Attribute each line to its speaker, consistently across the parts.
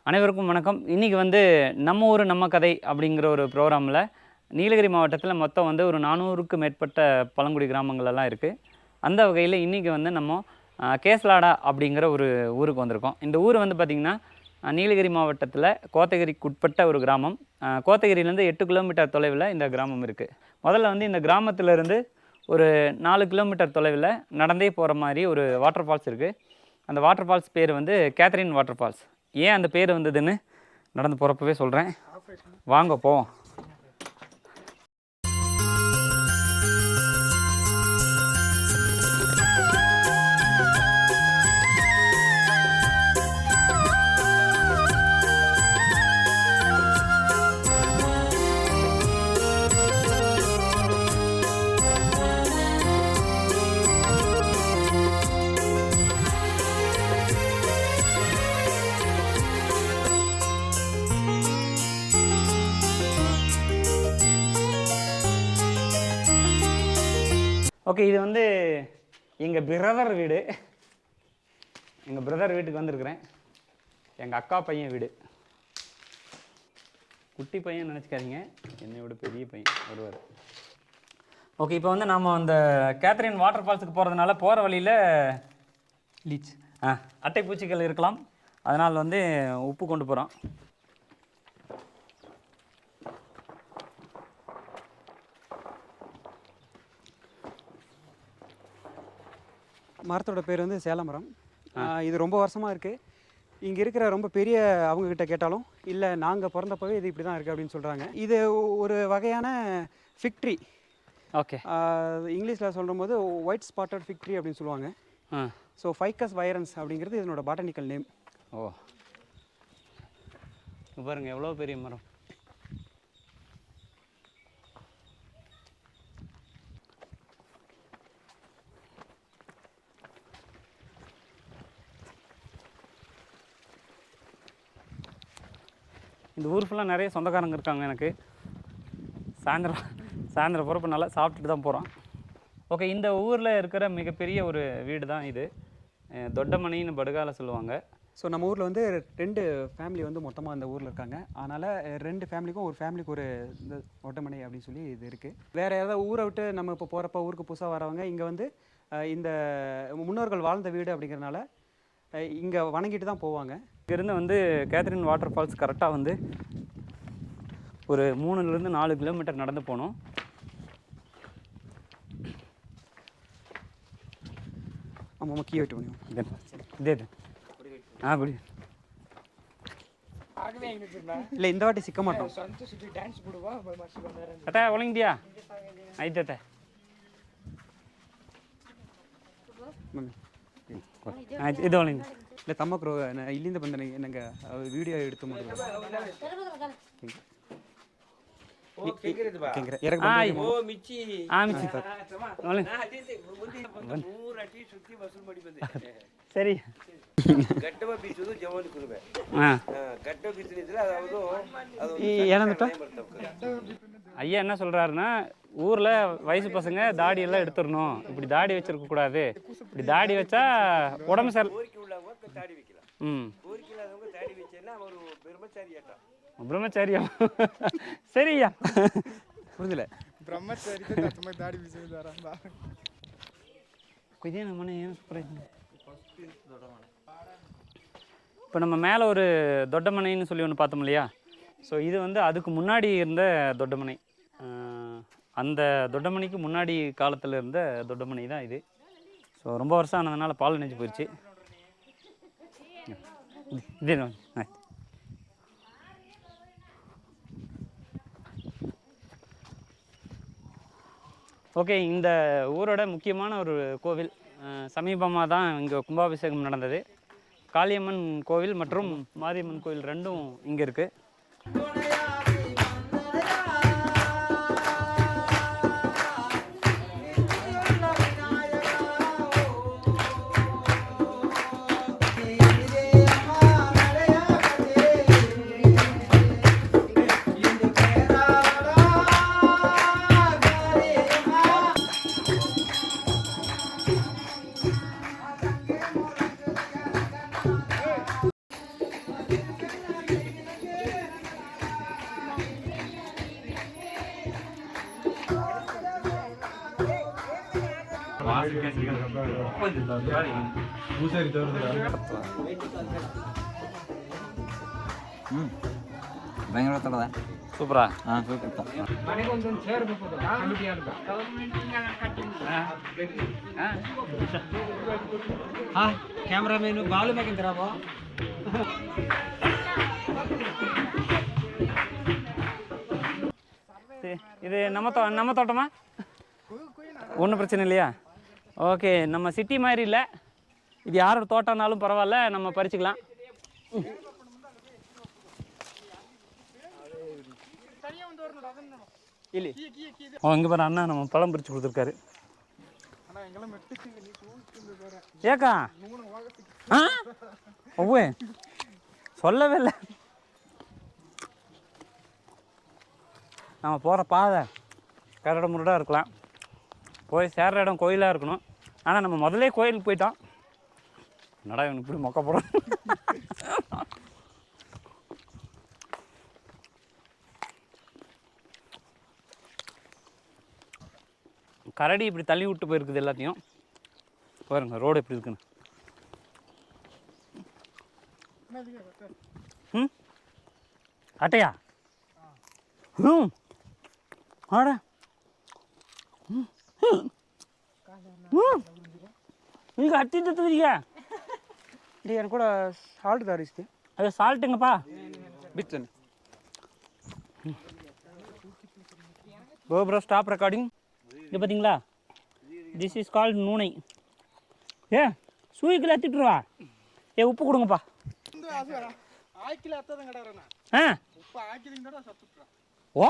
Speaker 1: அனைவருக்கும் வணக்கம். இன்றைக்கி வந்து நம்ம ஊர் நம்ம கதை அப்படிங்கிற ஒரு ப்ரோக்ராமில் நீலகிரி மாவட்டத்தில் மொத்தம் வந்து ஒரு 400க்கு மேற்பட்ட பழங்குடி கிராமங்களெல்லாம் இருக்குது. அந்த வகையில் இன்றைக்கி வந்து நம்ம கேஸ்லாடா அப்படிங்கிற ஒரு ஊருக்கு வந்திருக்கோம். இந்த ஊர் வந்து பார்த்திங்கன்னா நீலகிரி மாவட்டத்தில் கோத்தகிரிக்கு உட்பட்ட ஒரு கிராமம். கோத்தகிரிலேருந்து 8 கிலோமீட்டர் தொலைவில் இந்த கிராமம் இருக்குது. முதல்ல வந்து இந்த கிராமத்திலேருந்து ஒரு 4 கிலோமீட்டர் தொலைவில் நடந்தே போகிற மாதிரி ஒரு வாட்டர் ஃபால்ஸ் இருக்குது. அந்த வாட்டர் ஃபால்ஸ் பேர் வந்து கேத்ரின் வாட்டர் ஃபால்ஸ். ஏன் அந்த பேர் வந்ததுன்னு நடந்து போகிறப்பவே சொல்கிறேன். வாங்க போவோம். ஓகே, இது வந்து எங்கள் பிரதர் வீடு. எங்கள் பிரதர் வீட்டுக்கு வந்திருக்கிறேன். எங்கள் அக்கா பையன் வீடு. குட்டி பையன் நினச்சிக்காதீங்க, என்னை விட பெரிய பையன் வருவார். ஓகே, இப்போ வந்து நாம் அந்த கேத்ரின் வாட்டர் ஃபால்ஸுக்கு போகிறதுனால போகிற வழியில் லீச் அட்டை பூச்சிகள் இருக்கலாம். அதனால் வந்து உப்பு கொண்டு போகிறோம்.
Speaker 2: மரத்தோட பேர் வந்து சேலம் மரம். இது ரொம்ப வருஷமாக இருக்குது. இங்கே இருக்கிற ரொம்ப பெரிய அவங்கக்கிட்ட கேட்டாலும் இல்லை நாங்கள் பிறந்தப்பவே இது இப்படி தான் இருக்குது அப்படின்னு சொல்கிறாங்க. இது ஒரு வகையான ஃபிக் ட்ரீ.
Speaker 1: ஓகே,
Speaker 2: இங்கிலீஷில் சொல்லும்போது ஒயிட் ஸ்பாட்டட் ஃபிக் ட்ரீ அப்படின்னு சொல்லுவாங்க. ஸோ ஃபைக்கஸ் வைரன்ஸ் அப்படிங்கிறது இதனோட பாட்டனிக்கல் நேம்.
Speaker 1: ஓ, பாருங்கள் எவ்வளோ பெரிய மரம். இந்த ஊர் ஃபுல்லாக நிறைய சொந்தக்காரங்க இருக்காங்க எனக்கு. சாயந்தரம் போகிறப்ப நல்லா சாப்பிட்டுட்டு தான் போகிறோம். ஓகே, இந்த ஊரில் இருக்கிற மிகப்பெரிய ஒரு வீடு தான் இது. தொட்டமணின்னு படுகால சொல்லுவாங்க.
Speaker 2: ஸோ நம்ம ஊரில் வந்து 2 ஃபேமிலி வந்து மொத்தமாக அந்த ஊரில் இருக்காங்க. அதனால் 2 ஃபேமிலிக்கும் ஒரு ஃபேமிலிக்கு ஒரு இந்த ஒட்டமனை அப்படின்னு சொல்லி இது இருக்குது. வேறு ஏதாவது ஊரை விட்டு நம்ம இப்போ போகிறப்ப ஊருக்கு புதுசாக வரவங்க இங்கே வந்து இந்த முன்னோர்கள் வாழ்ந்த வீடு அப்படிங்கிறனால இங்கே வணங்கிட்டு தான் போவாங்க.
Speaker 1: இங்கேருந்து வந்து கேத்ரின் வாட்டர் ஃபால்ஸ் கரெக்டாக வந்து ஒரு 3லேருந்து 4 கிலோமீட்டர் நடந்து போகணும்.
Speaker 2: ஆமாம், கீ வெயிட் பண்ணுவோம்.
Speaker 1: இதே குடி
Speaker 2: இல்லை, இந்த வாட்டி சிக்க மாட்டோம்.
Speaker 1: அத்தா ஒழுங்கிட்டியா ஐத்தா ಇದು ಒಳಗೆ
Speaker 2: ಇಲ್ಲ ತಮ್ಮಕ್ರು ಇಲ್ಲಿಂದ ಬಂದ ನಂಗೆ ವಿಡಿಯೋ ಹಿಡಿದು
Speaker 1: ಸರಿ ಏನಂತ ஐயா என்ன சொல்கிறாருன்னா, ஊரில் வயசு பசங்க தாடியெல்லாம் எடுத்துடணும், இப்படி தாடி வச்சிருக்க கூடாது, இப்படி தாடி வச்சா உடம்பு சரி. பிரம்மச்சாரியா? சரியா புரிஞ்சல. இப்போ நம்ம மேலே ஒரு தொட்டமனைன்னு சொல்லி ஒன்று பார்த்தோம் இல்லையா? ஸோ இது வந்து அதுக்கு முன்னாடி இருந்த தொட்டமனை. அந்த தொட்டமனைக்கு முன்னாடி காலத்தில் இருந்த தொட்டமனை தான் இது. ஸோ ரொம்ப வருஷம் ஆனதுனால பால் நினைச்சு போயிடுச்சு. இது ஓகே, இந்த ஊரோட முக்கியமான ஒரு கோவில். சமீபமாக தான் இங்கே கும்பாபிஷேகம் நடந்தது. காளியம்மன் கோவில் மற்றும் மாரியம்மன் கோவில் ரெண்டும் இங்கே இருக்குது.
Speaker 3: பயங்கர தடவை
Speaker 1: சூப்பரா
Speaker 3: சூப்பர்
Speaker 2: ಕ್ಯಾಮ್ರಾಮೇನು ಬಾಲು ಮ್ಯಾಗಿಂದ್ರಾವೋ
Speaker 1: இது நம்ம தோட்டமா ஒன்றும் பிரச்சனை இல்லையா? ஓகே, நம்ம சிட்டி மாதிரி இல்லை, இது யாரோட தோட்டம்னாலும் பரவாயில்ல, நம்ம பறிச்சுக்கலாம்.
Speaker 2: ಇಲ್ಲಿ
Speaker 1: இங்கே பாரு அண்ணா நம்ம பழம் பறிச்சு கொடுத்துருக்காரு. ஏக்கா ஆ ஒவ்வே சொல்லவே இல்லை. நம்ம போகிற பாதை கரட முரடாக இருக்கலாம், போய் சேர்ற இடம் கோயிலாக இருக்கணும். ஆனால் நம்ம முதல்ல கோயிலுக்கு போயிட்டோம். என்னடா இவனுக்கு இப்படி மொக்க போகிறோம். கரடி இப்படி தள்ளி விட்டு போயிருக்குது எல்லாத்தையும். பாருங்க ரோடு எப்படி இருக்குன்னு. ம் அட்டையா? ம் ஆட ಈಗ ಹತ್ತಿದ್ದೀಗ
Speaker 2: ಏನು ಕೂಡ ಸಾಲ್ಟ್ ದಾರಿಸ್ತಿ
Speaker 1: ಅದು ಸಾಲ್ಟಿಂಗಪ್ಪ
Speaker 2: ಬಿತ್ತನೆ
Speaker 1: ப்ரோ ஸ்டாப் ரெக்கார்டிங். இது பார்த்தீங்களா, திஸ் இஸ் கால்ட் நூனை. ஏ சூய்க்கில் எத்திட்டுருவா. ஏ உப்பு கொடுங்கப்பா. ஆ ஓ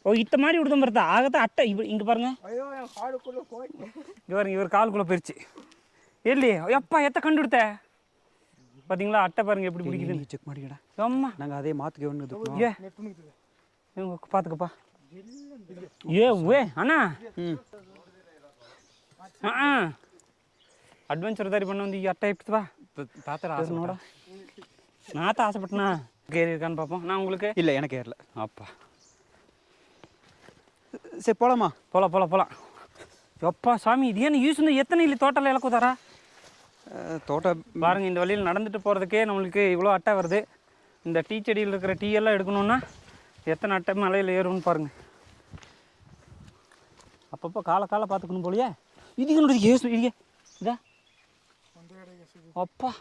Speaker 1: ஓ இத்த மாதிரி விடுதம் பருத்தா ஆகத்தான் அட்டை இங்கே பாருங்க. இங்கே பாருங்க, இவர் காலுக்குள்ளே போயிடுச்சு. இல்லையே எப்பா எத்த கண்டு விடுத்த பார்த்தீங்களா? அட்டை பாருங்க எப்படி பிடிக்குது.
Speaker 2: ಚೆಕ್ ಮಾಡಿಗಡ
Speaker 1: அம்மா
Speaker 2: ನಂಗೆ ಅದೇ ಮಾತಿಗೆ ಒಂದು
Speaker 1: ஏ இவங்க பார்த்துக்கப்பா. ஏ வே அண்ணா அட்வென்ச்சர் தாரி பண்ண வந்து அட்டை எப்படிப்பா
Speaker 2: ತಾತರ
Speaker 1: ನೋಡ நாத்த ஆசைப்பட்டனா கேரி இருக்கான்னு பார்ப்போம். நான் உங்களுக்கு
Speaker 2: ಇಲ್ಲ எனக்கு ஏறல
Speaker 1: அப்பா
Speaker 2: சரி போலாமா?
Speaker 1: போகலாம். எப்பா சாமி இது ஏன்னு யூஸ் எத்தனை இல்லை தோட்டத்தில் இலக்குதாரா?
Speaker 2: தோட்ட
Speaker 1: பாருங்க, இந்த வழியில் நடந்துட்டு போகிறதுக்கே நம்மளுக்கு இவ்வளோ அட்டை வருது. இந்த டீ செடியில் இருக்கிற டீ எல்லாம் எடுக்கணுன்னா எத்தனை அட்டை மலையில் ஏறும்னு பாருங்கள். அப்பப்போ காலை பார்த்துக்கணும் போலியே. இது என்னோட ஏசு இது இதா அப்பா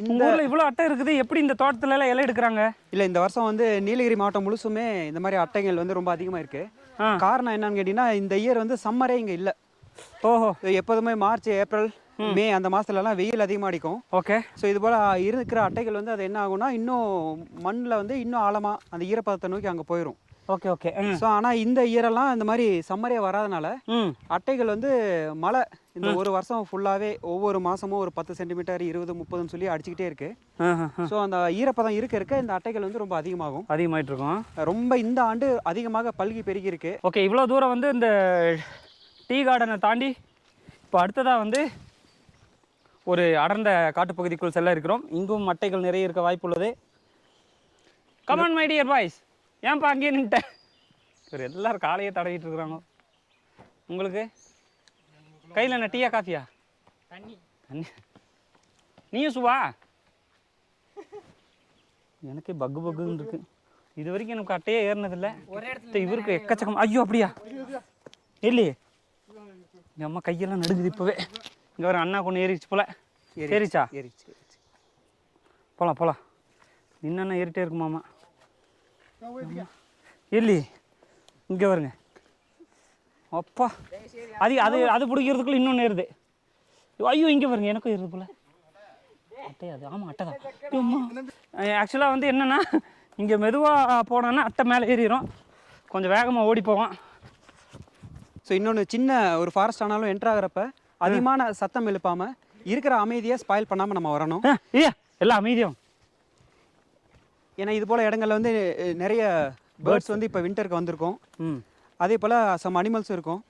Speaker 1: இந்த ஊரில் இவ்வளோ அட்டை இருக்குது. எப்படி இந்த தோட்டத்துல எல்லாம் இலை எடுக்கிறாங்க?
Speaker 2: இல்லை இந்த வருஷம் வந்து நீலகிரி மாவட்டம் முழுசுமே இந்த மாதிரி அட்டைகள் வந்து ரொம்ப அதிகமாக இருக்குது. காரணம் என்னன்னு கேட்டிங்கன்னா, இந்த இயர் வந்து சம்மரே இங்கே இல்லை.
Speaker 1: ஓஹோ.
Speaker 2: எப்போதுமே மார்ச் ஏப்ரல் மே அந்த மாதத்துலலாம் வெயில் அதிகமாக அடிக்கும்.
Speaker 1: ஓகே.
Speaker 2: ஸோ இது போல் இருக்கிற அட்டைகள் வந்து அது என்ன ஆகும்னா, இன்னும் மண்ணில் வந்து இன்னும் ஆழமாக அந்த ஈரப்பதத்தை நோக்கி அங்கே போயிடும்.
Speaker 1: ஓகே.
Speaker 2: ஸோ ஆனால் இந்த இயரெல்லாம் இந்த மாதிரி சம்மரே வராதனால அட்டைகள் வந்து மழை இந்த ஒரு வருஷம் ஃபுல்லாகவே ஒவ்வொரு மாதமும் ஒரு 10 சென்டிமீட்டர் 20 30ன்னு சொல்லி அடிச்சுக்கிட்டே இருக்கு. ஸோ அந்த ஈரப்பதம் இருக்க இந்த அட்டைகள் வந்து ரொம்ப அதிகமாகிட்டு இருக்கும். ரொம்ப இந்த ஆண்டு அதிகமாக பல்கி பெருகி இருக்கு.
Speaker 1: ஓகே, இவ்வளோ தூரம் வந்து இந்த டீ கார்டனை தாண்டி இப்போ அடுத்ததாக வந்து ஒரு அடர்ந்த காட்டுப்பகுதிக்குள் செல்ல இருக்கிறோம். இங்கும் அட்டைகள் நிறைய இருக்க வாய்ப்பு உள்ளது. Come on my dear boys. ஏன்ப்பா அங்கேயே நின்ட்டேன்? சரி, எல்லாரும் காலையே தடவிட்டு இருக்கிறாங்க. உங்களுக்கு கையில் என்ன டீயா காஃபியா? தண்ணி. நீயும் சுவா? எனக்கே பக்குன்னு இருக்கு. இது வரைக்கும் எனக்கு அட்டையே ஏறினதில்லை. இவருக்கு எக்கச்சக்கம். ஐயோ அப்படியா? இல்லையே, எங்கள் அம்மா கையெல்லாம் நடுங்குது இப்போவே. இங்கே வர அண்ணா கொண்டு ஏறிச்சு போல. ஏறிச்சா?
Speaker 2: ஏறிச்சு.
Speaker 1: போகலாம். இன்னும் ஏறிட்டே இருக்குமாம்மா. இல்லையே, இங்கே வருங்க. அப்பா அது பிடிக்கிறதுக்குள்ள இன்னொன்று ஏறுது. ஐயோ இங்கே பாருங்க, எனக்கும் ஏறுது போல. அட்டை அது ஆமாம் அட்டை தான். ஆக்சுவலாக வந்து என்னென்னா, இங்கே மெதுவாக போனோன்னா அட்டை மேலே ஏறிடும். கொஞ்சம் வேகமாக ஓடி போவோம்.
Speaker 2: ஸோ இன்னொன்று சின்ன ஒரு ஃபாரஸ்ட் ஆனாலும் என்ட்ரு ஆகிறப்ப அதிகமான சத்தம் எழுப்பாமல் இருக்கிற அமைதியை ஸ்பாயில் பண்ணாமல் நம்ம வரணும்.
Speaker 1: எல்லாம் அமைதியும்.
Speaker 2: ஏன்னா இது போல் இடங்கள்ல வந்து நிறைய பேர்ட்ஸ் வந்து இப்போ வின்டருக்கு வந்திருக்கும். அதே போல் சம் அனிமல்ஸும் இருக்கும்.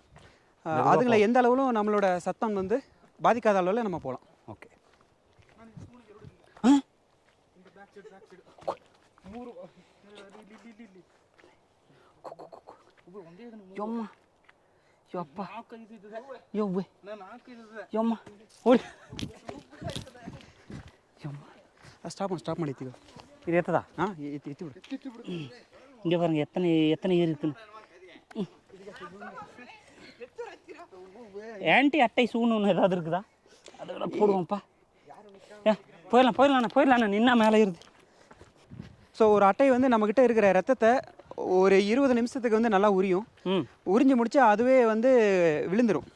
Speaker 2: அதுங்களை எந்த அளவுலும் நம்மளோட சத்தம் வந்து பாதிக்காத அளவில் நம்ம போகலாம்.
Speaker 1: ஓகே. ಯಮ್ಮ ಯಪ್ಪ ಯವ್ವೆ ಯಮ್ಮ ಓಡಿ ಯಮ್ಮ
Speaker 2: ஸ்டாப் பண்ணித்திக்கோ.
Speaker 1: இது எத்ததா?
Speaker 2: எத்தி விடு.
Speaker 1: இங்கே பாருங்க எத்தனை ஏறி இருக்குன்னு. ஆன்டி அட்டை சூன்னு ஒன்று ஏதாவது இருக்குதா? அதெல்லாம் போடுவோம்ப்பா. போயிடலாண்ணா நின்னா மேலே ஏறுது.
Speaker 2: ஸோ ஒரு அட்டை வந்து நம்மக்கிட்ட இருக்கிற ரத்தத்தை ஒரு 20 நிமிஷத்துக்கு வந்து நல்லா உரியும். உறிஞ்சு முடிச்சு அதுவே வந்து விழுந்துடும்.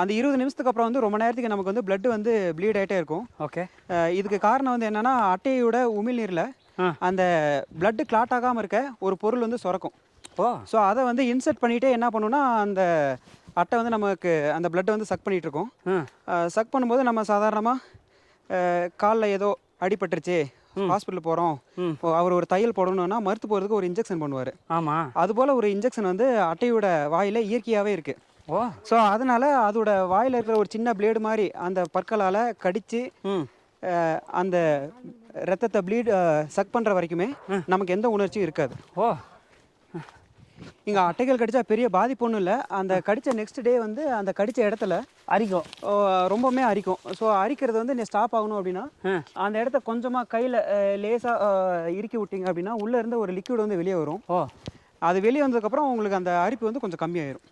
Speaker 2: அந்த 20 நிமிஷத்துக்கு அப்புறம் வந்து ரொம்ப நேரத்துக்கு நமக்கு வந்து பிளட் வந்து ப்ளீட் ஆகிட்டே இருக்கும்.
Speaker 1: ஓகே.
Speaker 2: இதுக்கு காரணம் வந்து என்னென்னா அட்டையோட உமிழ்நீரில் அந்த பிளட் கிளாட் ஆகாமல் இருக்க ஒரு பொருள் வந்து சுரக்கும். ஸோ அதை வந்து இன்சர்ட் பண்ணிகிட்டே என்ன பண்ணுன்னா அந்த அட்டை வந்து நமக்கு அந்த பிளட்டை வந்து சக் பண்ணிகிட்டு இருக்கோம். சக் பண்ணும்போது நம்ம சாதாரணமாக காலில் ஏதோ அடிபட்டுருச்சு, ஹாஸ்பிட்டல் போகிறோம், அவர் ஒரு தையல் போடணும்னா மருத்து போகிறதுக்கு ஒரு இன்ஜெக்ஷன் பண்ணுவார்.
Speaker 1: ஆமாம்.
Speaker 2: அதுபோல் ஒரு இன்ஜெக்ஷன் வந்து அட்டையோட வாயில் இயற்கையாகவே இருக்குது. ஸோ அதனால் அதோட வாயில் இருக்கிற ஒரு சின்ன பிளேடு மாதிரி அந்த பற்களால் கடித்து அந்த ரத்தத்தை சக் பண்ணுற வரைக்குமே நமக்கு எந்த உணர்ச்சியும் இருக்காது. இங்கே அட்டைகள் கடித்தா பெரிய பாதிப்பு ஒன்றும் இல்லை. அந்த கடித்த நெக்ஸ்ட் டே வந்து அந்த கடித்த இடத்துல அரிக்கும், ரொம்பவுமே அரிக்கும். ஸோ அரிக்கிறது வந்து ஸ்டாப் ஆகணும் அப்படின்னா அந்த இடத்த கொஞ்சமாக கையில் லேசாக இறுக்கி விட்டிங்க அப்படின்னா உள்ளே இருந்து ஒரு லிக்விட் வந்து வெளியே வரும். அது வெளியே வந்ததுக்கப்புறம் உங்களுக்கு அந்த அரிப்பு வந்து கொஞ்சம் கம்மியாயிரும்.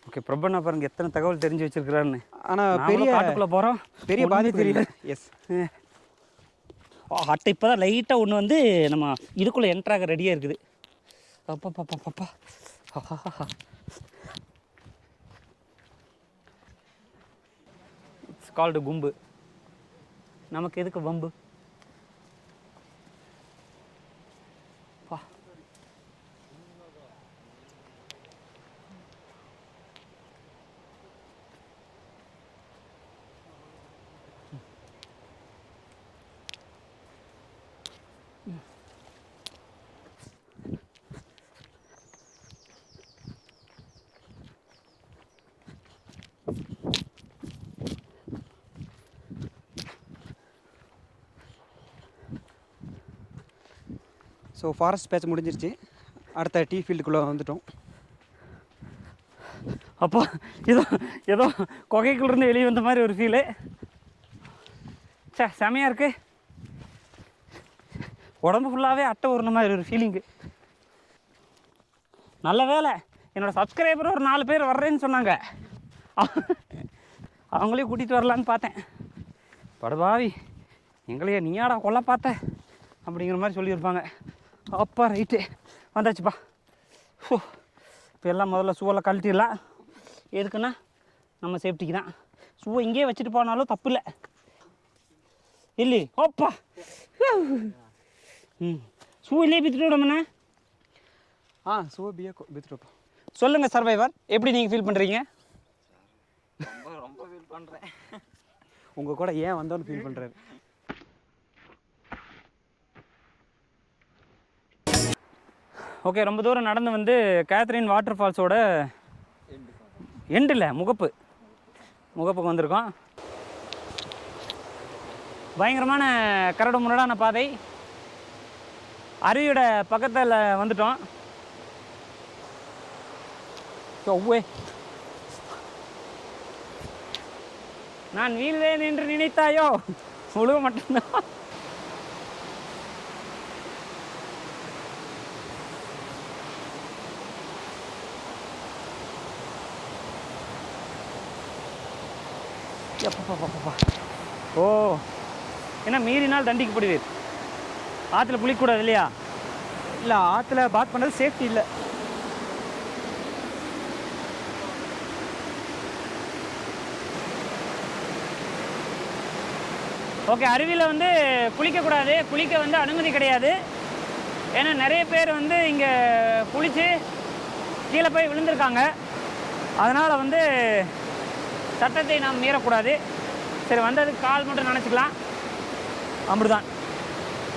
Speaker 1: ஓகே, பிரபண்ணா பாருங்க எத்தனை தகவல் தெரிஞ்சு வச்சிருக்கிறாருன்னு.
Speaker 2: ஆனால் பெரிய
Speaker 1: காட்டுக்குள்ளே போகிறோம்,
Speaker 2: பெரிய பாதிப்பு தெரியல. எஸ்,
Speaker 1: அட்டை இப்போ தான் லைட்டாக ஒன்று வந்து நம்ம இதுக்குள்ளே என்ட்ராக ரெடியாக இருக்குது. அப்பா இட்ஸ் கால்டு கும்பு. நமக்கு எதுக்கு வம்பு?
Speaker 2: ஸோ ஃபாரஸ்ட் பேட்ச் முடிஞ்சிருச்சு, அடுத்த டீ ஃபீல்டுக்குள்ளே வந்துட்டோம்.
Speaker 1: அப்போ ஏதோ குகைக்குள்ளேருந்து வெளியே வந்த மாதிரி ஒரு ஃபீலு. செமையாக இருக்குது. உடம்பு ஃபுல்லாகவே அட்டை உருண மாதிரி ஒரு ஃபீலிங்கு. நல்ல வேலை என்னோடய சப்ஸ்கிரைபர் ஒரு 4 பேர் வர்றேன்னு சொன்னாங்க. அவங்களையும் கூட்டிகிட்டு வரலான்னு பார்த்தேன். படுபாவி, எங்களையே நீயாடா கொல்ல பார்த்த அப்படிங்கிற மாதிரி சொல்லியிருப்பாங்க. அப்பா ரைட்டு வந்தாச்சுப்பா. இப்போ எல்லாம் முதல்ல ஷூவெல்லாம் கழட்டிடலாம். எதுக்குன்னா நம்ம சேஃப்டிக்கு தான். ஷூவை இங்கேயே வச்சுட்டு போனாலும் தப்பு இல்லை இல்லை. ஓப்பா ஷூ இல்லையே பித்துட்டு விடமுண்ணே.
Speaker 2: ஷூவை பித்துட்டோப்பா.
Speaker 1: சொல்லுங்கள் சர்வைவர், எப்படி நீங்கள் ஃபீல் பண்ணுறீங்க?
Speaker 3: ரொம்ப ஃபீல் பண்ணுறேன்.
Speaker 2: உங்கள் கூட ஏன் வந்தோன்னு ஃபீல் பண்ணுறாரு.
Speaker 1: ஓகே, ரொம்ப தூரம் நடந்து வந்து கேத்ரின் வாட்டர் ஃபால்ஸோட எண்டில் முகப்புக்கு வந்திருக்கோம். பயங்கரமான கரடு முரடான பாதை. அருவியோட பக்கத்தில் வந்துட்டோம். ஒவ்வே நான் வீழ்வேன் என்று நினைத்தாயோ, முழுக மட்டும்தான். ஓ, ஏன்னா மீறினால் தண்டிக்கப்படுவீர். ஆற்றுல குளிக்கக்கூடாது இல்லையா?
Speaker 2: இல்லை, ஆற்றுல பாத் பண்ணுறது சேஃப்டி இல்லை.
Speaker 1: ஓகே, அருவியில் வந்து குளிக்கக்கூடாது, குளிக்க வந்து அனுமதி கிடையாது. ஏன்னா நிறைய பேர் வந்து இங்கே குளித்து கீழே போய் விழுந்திருக்காங்க. அதனால் வந்து சட்டத்தை நாம் மீறக்கூடாது. சரி, வந்ததுக்கு கால் மட்டும் நினச்சிக்கலாம், அப்படிதான்.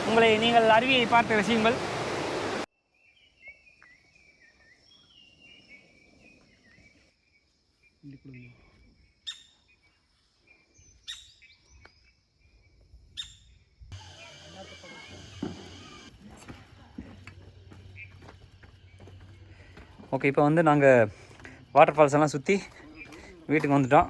Speaker 1: உங்களை நீங்கள் அருவியை பார்த்து ரசியுங்கள். ஓகே, இப்போ வந்து நாங்கள் வாட்டர் ஃபால்ஸ் எல்லாம் சுற்றி வீட்டுக்கு வந்துட்டோம்.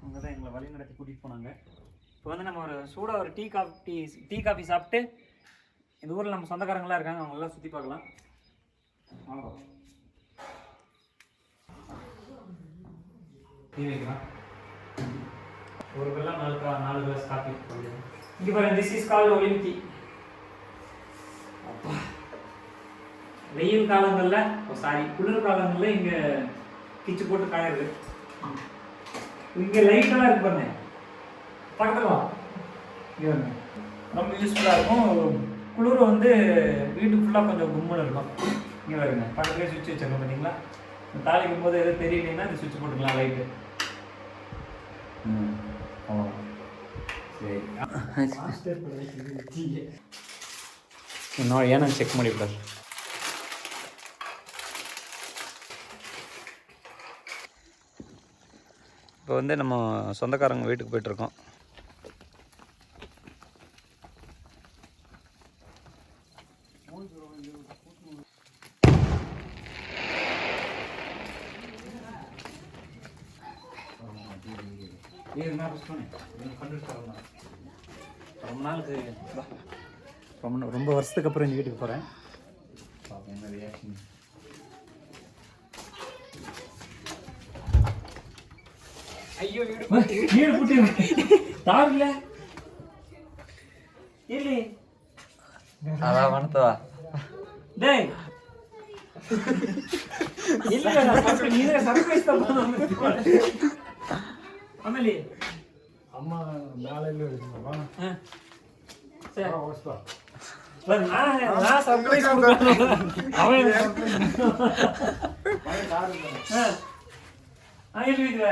Speaker 1: அவங்க தான் எங்களை வழி நடத்தி கூட்டிகிட்டு போனாங்க. இப்போ வந்து நம்ம ஒரு சூடாக ஒரு டீ காஃபி சாப்பிட்டு இந்த ஊரில் நம்ம சொந்தக்காரங்களாம் இருக்காங்க, அவங்களெல்லாம் சுற்றி பார்க்கலாம். டீ வைக்கலாம். ஒரு வெள்ளம் 4 கிளாஸ் காஃபி. இங்கே பாருங்க, this is called olive tea. வெயில் காலங்களில் குளிர் காலங்களில் இங்கே கிச்சு போட்டு காயிறது. இங்கே லைட்டெல்லாம் இருக்கு பாருங்க, பக்கத்தில் வா. இங்கே பாருங்க, ரொம்ப யூஸ்ஃபுல்லாக இருக்கும். குளிர் வந்து வீட்டு ஃபுல்லாக கொஞ்சம் கும்முன்னு இருக்கும். இங்கே பாருங்க, பக்கத்துலேயே சுவிட்ச் வச்சிருக்கோம் பார்த்தீங்களா. தாளிக்கும் போது எதுவும் தெரியலன்னா இந்த சுவிட்ச் போட்டுக்கலாம் லைட்டு. ಸರಿ ಏನಂತ ಚೆಕ್ ಮಾಡಿ ಬಿಡ. இப்போ வந்து நம்ம சொந்தக்காரங்க வீட்டுக்கு போயிட்டுருக்கோம். ரொம்ப வருஷத்துக்கு அப்புறம் இந்த வீட்டுக்கு போகிறேன். என்ன ரியாக்ஷன்? ஐயோ வீடு புட்டி தாவில இல்லை
Speaker 3: அதான் வணத்தவா
Speaker 1: டேய் ಇಲ್ಲ ನೀನೇ ಸರ್ಪ್ರೈಸ್ ಆಮೇಲೆ
Speaker 4: ಅಮ್ಮ ನಾಳೆಲ್ಲೂ ಇರ್ತೀನಮ್ಮ
Speaker 1: ನಾ ಸರ್ಪ್ರೈಸ್ ಎಲ್ಲಿದ್ವೆ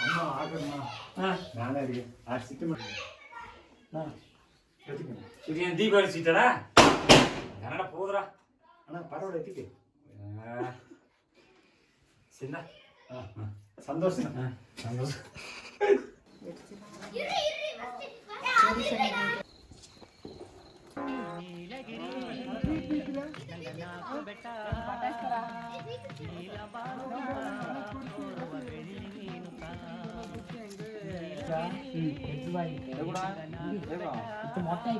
Speaker 4: ಅಮ್ಮ ಆಗಮ್ಮ ನಾಳೆ ಆ ಸಿಟ್ಟು ಮಾಡಿ
Speaker 1: இது தீபாவளி சீட்டடா என்னடா போதுடா
Speaker 4: அண்ணா பரவாயில்ல எத்திக்கு
Speaker 1: சின்ன
Speaker 4: சந்தோஷம் சந்தோஷம்
Speaker 3: మొత్తం